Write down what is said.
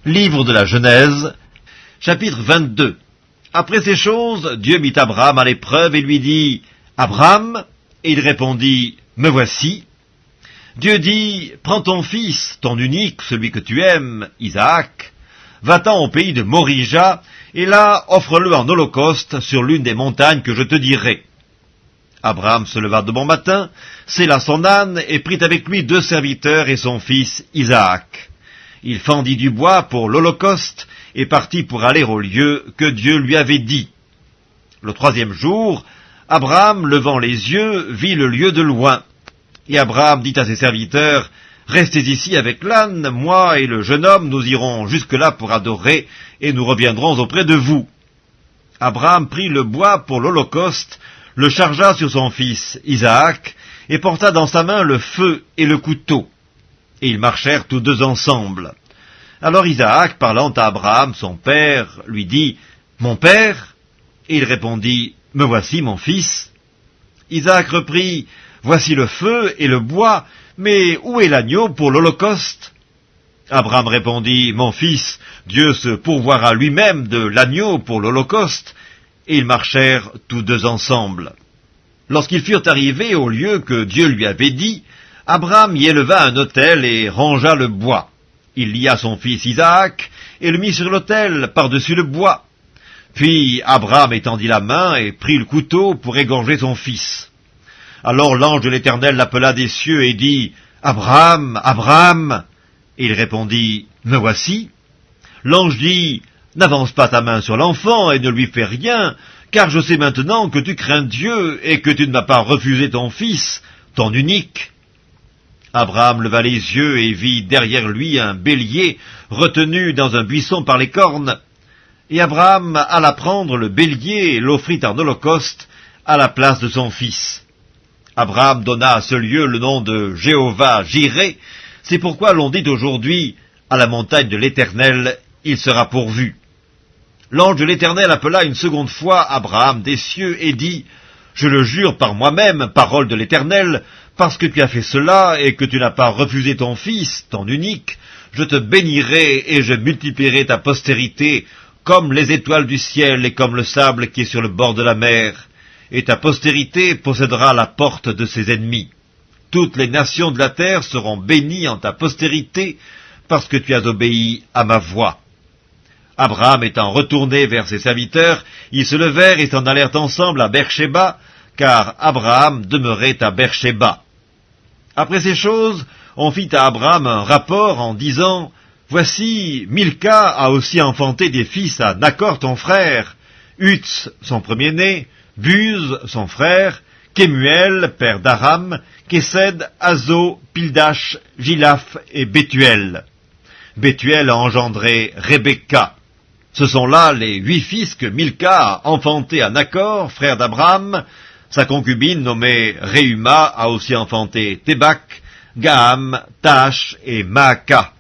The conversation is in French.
Livre de la Genèse, chapitre 22. Après ces choses, Dieu mit Abraham à l'épreuve et lui dit, « Abraham » Et il répondit, « Me voici. » Dieu dit, « Prends ton fils, ton unique, celui que tu aimes, Isaac, va-t'en au pays de Morija, et là offre-le en holocauste sur l'une des montagnes que je te dirai. » Abraham se leva de bon matin, sella son âne et prit avec lui 2 serviteurs et son fils Isaac. Il fendit du bois pour l'holocauste et partit pour aller au lieu que Dieu lui avait dit. Le 3e jour, Abraham, levant les yeux, vit le lieu de loin. Et Abraham dit à ses serviteurs, « Restez ici avec l'âne, moi et le jeune homme, nous irons jusque-là pour adorer, et nous reviendrons auprès de vous. » Abraham prit le bois pour l'holocauste, le chargea sur son fils Isaac, et porta dans sa main le feu et le couteau. Et ils marchèrent tous 2 ensemble. Alors Isaac, parlant à Abraham, son père, lui dit, « Mon père ?» Et il répondit, « Me voici, mon fils. » Isaac reprit, « Voici le feu et le bois, mais où est l'agneau pour l'holocauste ?» Abraham répondit, « Mon fils, Dieu se pourvoira lui-même de l'agneau pour l'holocauste. » Et ils marchèrent tous 2 ensemble. Lorsqu'ils furent arrivés au lieu que Dieu lui avait dit, Abraham y éleva un autel et rangea le bois. Il lia son fils Isaac et le mit sur l'autel par-dessus le bois. Puis Abraham étendit la main et prit le couteau pour égorger son fils. Alors l'ange de l'Éternel l'appela des cieux et dit, « Abraham, Abraham !» Et il répondit, « Me voici. » L'ange dit, « N'avance pas ta main sur l'enfant et ne lui fais rien, car je sais maintenant que tu crains Dieu et que tu ne m'as pas refusé ton fils, ton unique. » Abraham leva les yeux et vit derrière lui un bélier retenu dans un buisson par les cornes. Et Abraham alla prendre le bélier et l'offrit en holocauste à la place de son fils. Abraham donna à ce lieu le nom de Jéhovah-Jireh, c'est pourquoi l'on dit aujourd'hui, à la montagne de l'Éternel, il sera pourvu. L'ange de l'Éternel appela une seconde fois Abraham des cieux et dit, « Je le jure par moi-même, parole de l'Éternel, parce que tu as fait cela et que tu n'as pas refusé ton fils, ton unique, je te bénirai et je multiplierai ta postérité comme les étoiles du ciel et comme le sable qui est sur le bord de la mer, et ta postérité possédera la porte de ses ennemis. Toutes les nations de la terre seront bénies en ta postérité, parce que tu as obéi à ma voix. » Abraham étant retourné vers ses serviteurs, ils se levèrent et s'en allèrent ensemble à Beersheba, car Abraham demeurait à Beersheba. Après ces choses, on fit à Abraham un rapport en disant, « Voici, Milca a aussi enfanté des fils à Nachor ton frère, Uts son premier-né, Buz son frère, Kemuel, père d'Aram, Kesed, Azo, Pildash, Gilaph et Bethuel. Bethuel a engendré Rebecca. Ce sont là les 8 fils que Milca a enfantés à Nachor, frère d'Abraham. Sa concubine nommée Reuma a aussi enfanté Tébach, Gaham, Tash et Maaca.